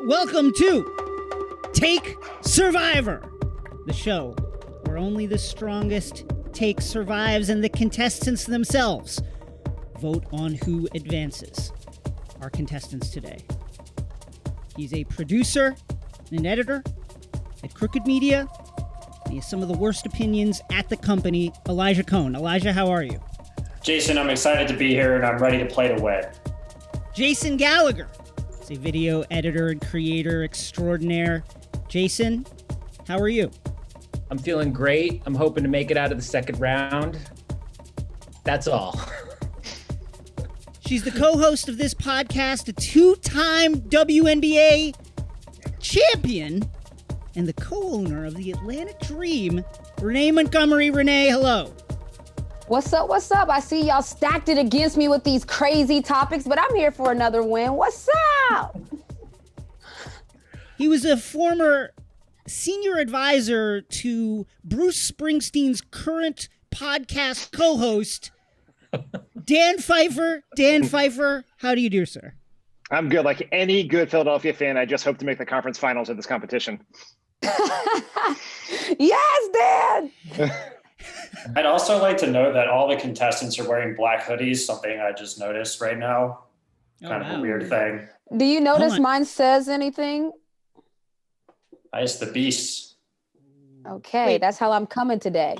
Welcome to Take Survivor, the show where only the strongest take survives and the contestants themselves vote on who advances. Our contestants today. He's a producer and an editor at Crooked Media. He has some of the worst opinions at the company. Elijah Cohn. Elijah, how are you? Jason, I'm excited to be here and I'm ready to play to win. Jason Gallagher. He's a video editor and creator extraordinaire. Jason, how are you? I'm feeling great. I'm hoping to make it out of the second round. That's all. She's the co-host of this podcast, a two-time WNBA champion, and the co-owner of the Atlantic Dream, Renee Montgomery. Renee, hello. What's up? What's up? I see y'all stacked it against me with these crazy topics, but I'm here for another win. What's up? He was a former senior advisor to Bruce Springsteen's current podcast co-host, Dan Pfeiffer. Dan Pfeiffer, how do you do, sir? I'm good. Like any good Philadelphia fan, I just hope to make the conference finals of this competition. Yes, Dan! I'd also like to note that all the contestants are wearing black hoodies, something I just noticed right now. Kind of a weird thing. Do you notice mine says anything? Ice the Beast. Okay, Wait. That's how I'm coming today.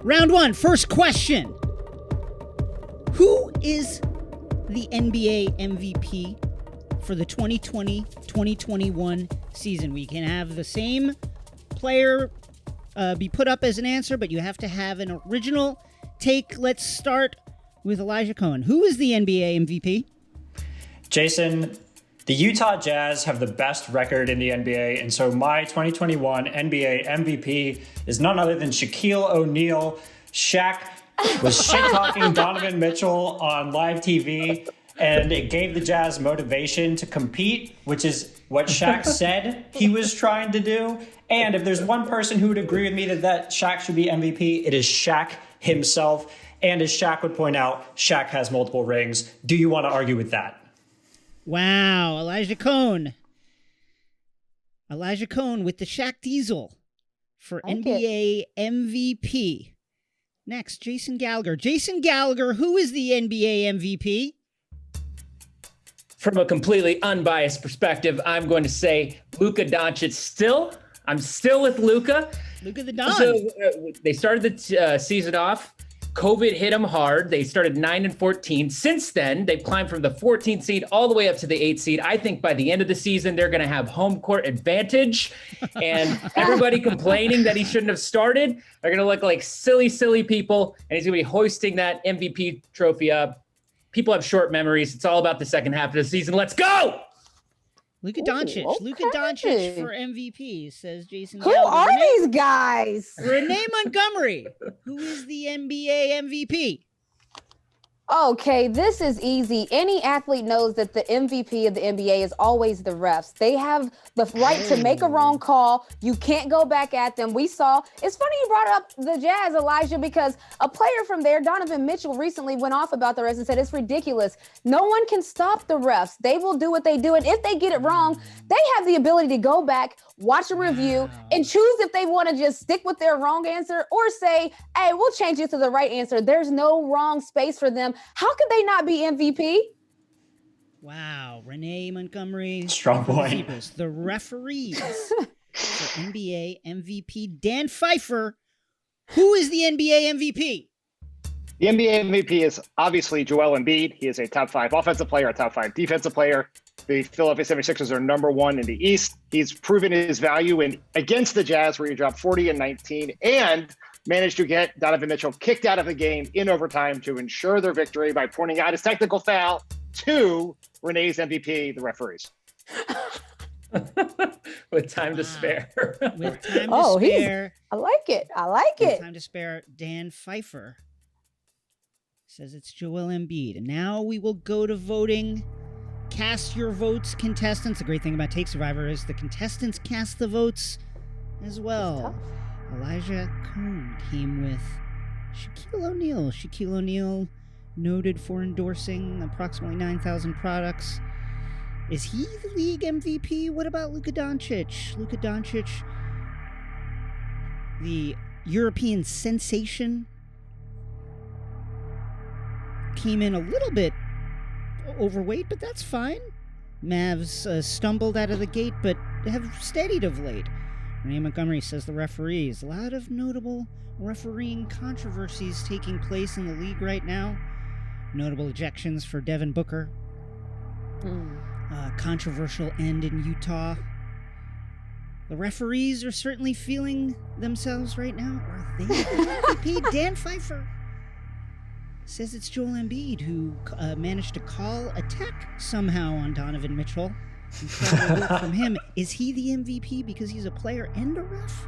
Round one, first question. Who is the NBA MVP for the 2020-2021 season? We can have the same player be put up as an answer, but you have to have an original take. Let's start with Elijah Cohn. Who is the NBA MVP? Jason, the Utah Jazz have the best record in the NBA, and so my 2021 NBA MVP is none other than Shaquille O'Neal. Shaq was shit-talking Donovan Mitchell on live TV, and it gave the Jazz motivation to compete, which is what Shaq said he was trying to do. And if there's one person who would agree with me that Shaq should be MVP, it is Shaq himself. And as Shaq would point out, Shaq has multiple rings. Do you want to argue with that? Wow, Elijah Cohn. Elijah Cohn with the Shaq Diesel for NBA MVP. Next, Jason Gallagher. Jason Gallagher, who is the NBA MVP? From a completely unbiased perspective, I'm going to say Luka Doncic still. I'm still with Luka. Luka the Don. So they started the season off. COVID hit them hard. They started 9-14. Since then, they've climbed from the 14th seed all the way up to the 8th seed. I think by the end of the season, they're going to have home court advantage. And everybody complaining that he shouldn't have started are going to look like silly, silly people. And he's going to be hoisting that MVP trophy up. People have short memories. It's all about the second half of the season. Let's go! Luka Doncic. Okay. Luka Doncic for MVP, says Jason Who Gallagher. are these guys? Renee Montgomery, who is the NBA MVP? Okay, this is easy. Any athlete knows that the MVP of the NBA is always the refs. They have the right to make a wrong call. You can't go back at them. We saw, it's funny you brought up the Jazz, Elijah, because a player from there, Donovan Mitchell, recently went off about the refs and said it's ridiculous. No one can stop the refs. They will do what they do. And if they get it wrong, they have the ability to go back, watch a review, and choose if they want to just stick with their wrong answer or say, hey, we'll change it to the right answer. There's no wrong space for them. How could they not be MVP? Wow, Renee Montgomery. Strong point. The referees for NBA MVP, Dan Pfeiffer. Who is the NBA MVP? The NBA MVP is obviously Joel Embiid. He is a top 5 offensive player, a top 5 defensive player. The Philadelphia 76ers are number 1 in the East. He's proven his value against the Jazz, where he dropped 40 and 19, and managed to get Donovan Mitchell kicked out of the game in overtime to ensure their victory by pointing out his technical foul to Renee's MVP, the referees. With time to spare. With time to spare. I like it. I like it. Time to spare. Dan Pfeiffer says it's Joel Embiid. And now we will go to voting. Cast your votes, contestants. The great thing about Take Survivor is the contestants cast the votes as well. Elijah Cohn came with Shaquille O'Neal. Shaquille O'Neal noted for endorsing approximately 9,000 products. Is he the league MVP? What about Luka Doncic? Luka Doncic, the European sensation, came in a little bit overweight, but that's fine. Mavs stumbled out of the gate, but have steadied of late. Renee Montgomery says the referees. A lot of notable refereeing controversies taking place in the league right now. Notable ejections for Devin Booker. Controversial end in Utah. The referees are certainly feeling themselves right now. Are they MVP? Dan Pfeiffer says it's Joel Embiid who managed to call a tech somehow on Donovan Mitchell. From him, is he the MVP because he's a player and a ref?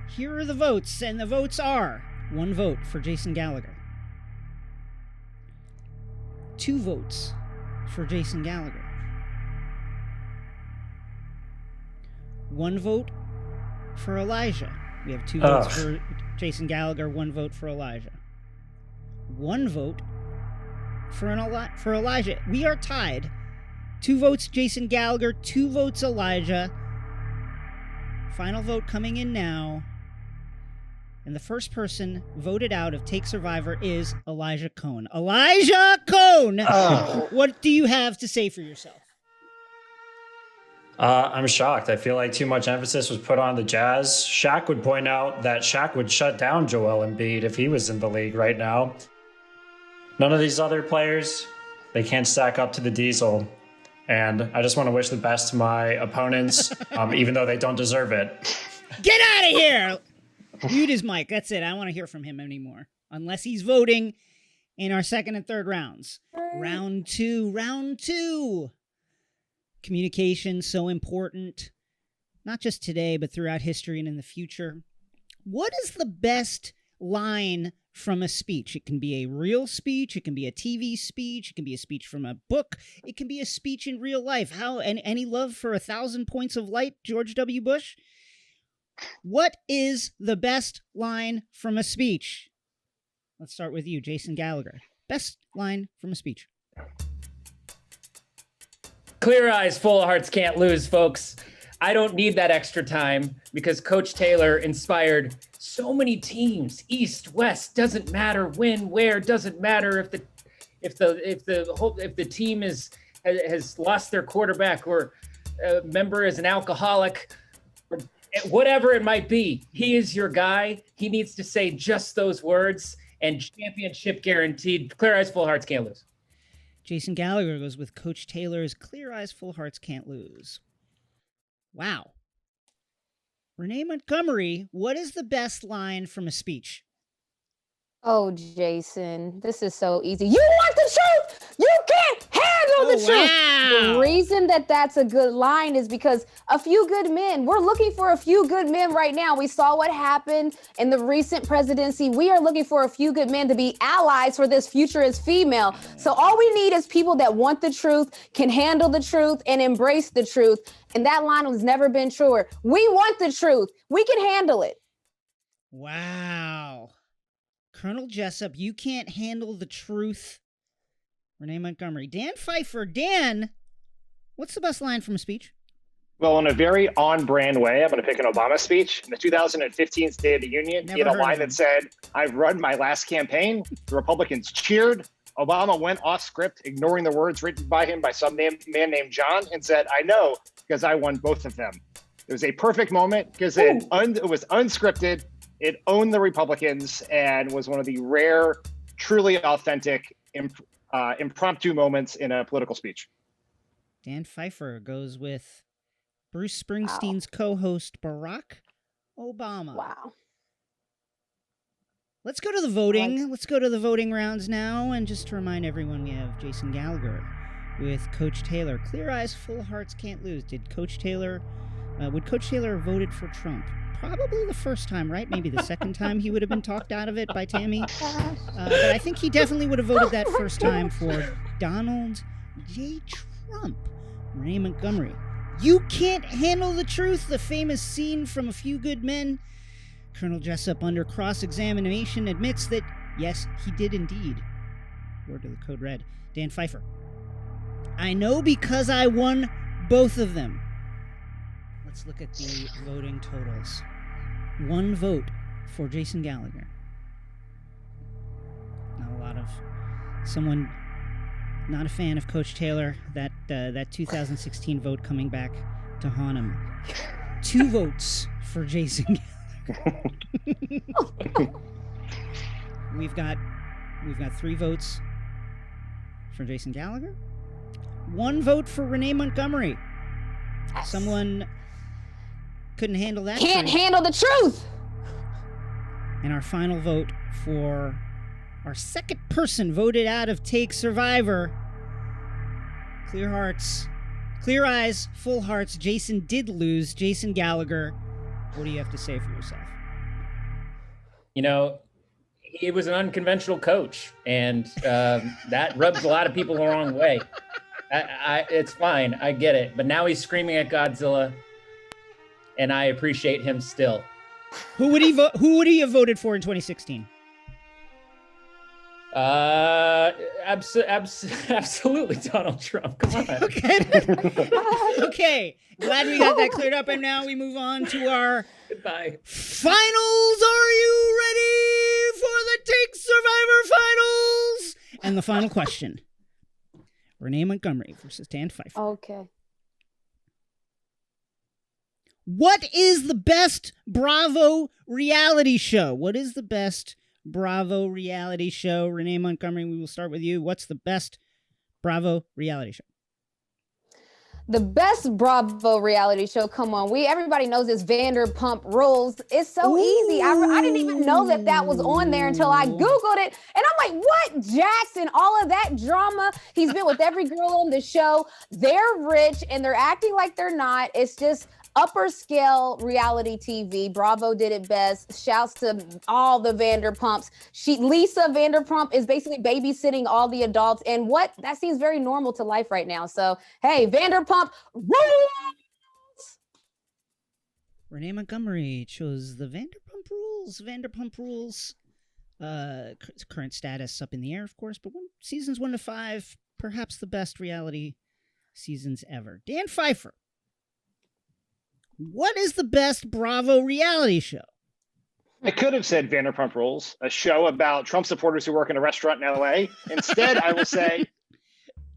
Here are the votes, and the votes are 1 vote for Jason Gallagher, 2 votes for Jason Gallagher, 1 vote for Elijah. We have 2 votes for Jason Gallagher, 1 vote for Elijah, 1 vote for Elijah. We are tied. 2 votes Jason Gallagher, 2 votes Elijah. Final vote coming in now. And the first person voted out of Take Survivor is Elijah Cohn. Elijah Cohn! What do you have to say for yourself? I'm shocked. I feel like too much emphasis was put on the Jazz. Shaq would point out that Shaq would shut down Joel Embiid if he was in the league right now. None of these other players, they can't stack up to the Diesel. And I just want to wish the best to my opponents, even though they don't deserve it. Get out of here! Mute his mic. That's it. I don't want to hear from him anymore. Unless he's voting in our second and third rounds. Round two. Communication, so important. Not just today, but throughout history and in the future. What is the best line from a speech? It can be a real speech, it can be a TV speech, it can be a speech from a book, it can be a speech in real life. Any love for 1,000 points of light, George W. Bush? What is the best line from a speech? Let's start with you, Jason Gallagher. Best line from a speech. Clear eyes, full hearts can't lose, folks. I don't need that extra time because Coach Taylor inspired so many teams. East, West, doesn't matter when, where, doesn't matter if the team has lost their quarterback or a member is an alcoholic, or whatever it might be. He is your guy. He needs to say just those words, and championship guaranteed. Clear eyes, full hearts can't lose. Jason Gallagher goes with Coach Taylor's clear eyes, full hearts can't lose. Wow. Renee Montgomery, what is the best line from a speech? Oh, Jason, this is so easy. You want the truth? You can't handle the truth. Wow. The reason that that's a good line is because a few good men, we're looking for a few good men right now. We saw what happened in the recent presidency. We are looking for a few good men to be allies for this futurist female. So all we need is people that want the truth, can handle the truth, and embrace the truth. And that line has never been truer. We want the truth. We can handle it. Wow. Colonel Jessup, you can't handle the truth. Renee Montgomery. Dan Pfeiffer. Dan, what's the best line from a speech? Well, in a very on-brand way, I'm going to pick an Obama speech. In the 2015 State of the Union, he had a line that said, "I've run my last campaign." The Republicans cheered. Obama went off script, ignoring the words written by him by some man named John, and said, "I know, because I won both of them." It was a perfect moment because it was unscripted. It owned the Republicans and was one of the rare, truly authentic, impromptu moments in a political speech. Dan Pfeiffer goes with Bruce Springsteen's co-host, Barack Obama. Wow. Let's go to the voting. Let's go to the voting rounds now. And just to remind everyone, we have Jason Gallagher with Coach Taylor. Clear eyes, full hearts can't lose. Would Coach Taylor have voted for Trump? Probably the first time, right? Maybe the second time he would have been talked out of it by Tammy. But I think he definitely would have voted that first time for Donald J. Trump. Renee Montgomery. You can't handle the truth. The famous scene from A Few Good Men. Colonel Jessup, under cross-examination, admits that Yes, he did indeed. Word of the code red. Dan Pfeiffer. I know because I won both of them. Let's look at the voting totals. 1 vote for Jason Gallagher. Not a lot of someone not a fan of Coach Taylor. That 2016 vote coming back to haunt him. 2 votes for Jason Gallagher. We've got 3 votes for Jason Gallagher. 1 vote for Renee Montgomery. Yes. Someone couldn't handle that. Can't handle the truth. And our final vote for our second person voted out of Take Survivor. Clear hearts, clear eyes, full hearts. Jason did lose. Jason Gallagher, what do you have to say for yourself? You know, he was an unconventional coach, and that rubs a lot of people the wrong way. It's fine. I get it. But now he's screaming at Godzilla, and I appreciate him still. Who would he have voted for in 2016? Absolutely Donald Trump. Come on. Okay. Okay. Glad we got that cleared up. And now we move on to our Goodbye. finals. Are you ready for the Take Survivor finals? And the final question. Renee Montgomery versus Dan Pfeiffer. Okay. What is the best Bravo reality show? What is the best Bravo reality show? Renee Montgomery, we will start with you. What's the best Bravo reality show? The best Bravo reality show, come on. Everybody knows this Vanderpump Rules. It's so easy. I didn't even know that was on there until I Googled it. And I'm like, what? Jackson, all of that drama. He's been with every girl on the show. They're rich and they're acting like they're not. It's just upper scale reality TV. Bravo did it best. Shouts to all the Vanderpumps. Lisa Vanderpump is basically babysitting all the adults, and that seems very normal to life right now. So, hey, Vanderpump rules! Renee Montgomery chose the Vanderpump Rules. Vanderpump Rules. Current status up in the air, of course, but seasons 1 to 5, perhaps the best reality seasons ever. Dan Pfeiffer. What is the best Bravo reality show? I could have said Vanderpump Rules, a show about Trump supporters who work in a restaurant in LA. Instead, I will say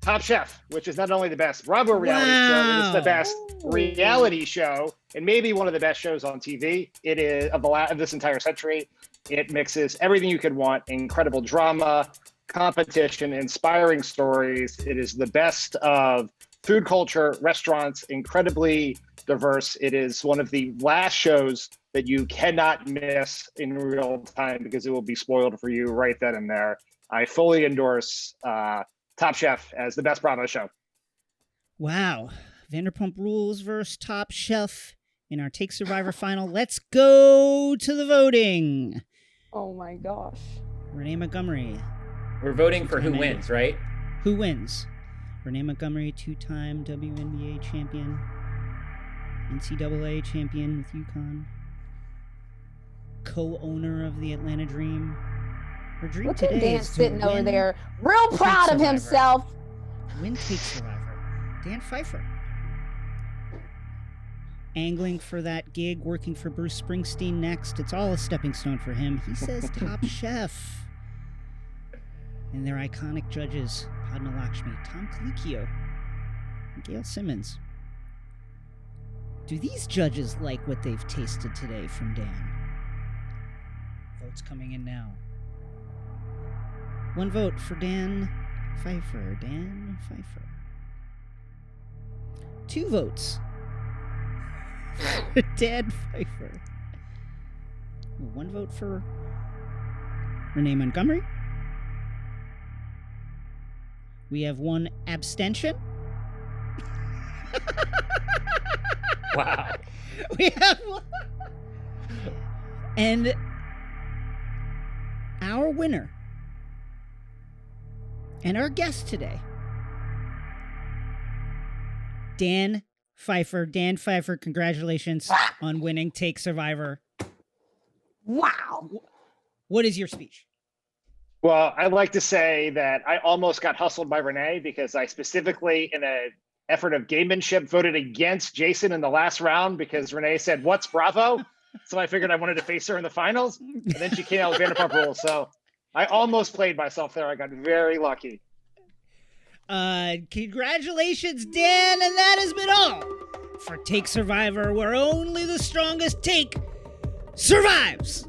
Top Chef, which is not only the best Bravo reality show, it is the best reality show, and maybe one of the best shows on TV. It is of this entire century. It mixes everything you could want: incredible drama, competition, inspiring stories. It is the best of food culture, restaurants, incredibly diverse. It is one of the last shows that you cannot miss in real time because it will be spoiled for you right then and there. I fully endorse Top Chef as the best Bravo show. Wow. Vanderpump Rules versus Top Chef in our Take Survivor final. Let's go to the voting. Oh my gosh. Renee Montgomery. We're voting for who wins, right? Who wins? Renee Montgomery, 2-time WNBA champion. NCAA champion with UConn, co-owner of the Atlanta Dream. Her dream Look today at Dan is to sitting over win there, real proud of Survivor. himself. Win Take Survivor. Dan Pfeiffer. Angling for that gig, working for Bruce Springsteen next. It's all a stepping stone for him. He says Top Chef. And their iconic judges, Padma Lakshmi, Tom Colicchio, and Gail Simmons. Do these judges like what they've tasted today from Dan? Votes coming in now. 1 vote for Dan Pfeiffer. Dan Pfeiffer. 2 votes for Dan Pfeiffer. 1 vote for Renee Montgomery. We have 1 abstention. Wow. We have 1. And our winner and our guest today, Dan Pfeiffer. Dan Pfeiffer, congratulations on winning Take Survivor. Wow. What is your speech? Well, I'd like to say that I almost got hustled by Renee because I specifically, in an effort of gamemanship, voted against Jason in the last round because Renee said, "What's Bravo?" So I figured I wanted to face her in the finals. And then she came out with Vanderpump Rules. So I almost played myself there. I got very lucky. Congratulations, Dan. And that has been all for Take Survivor, where only the strongest take survives.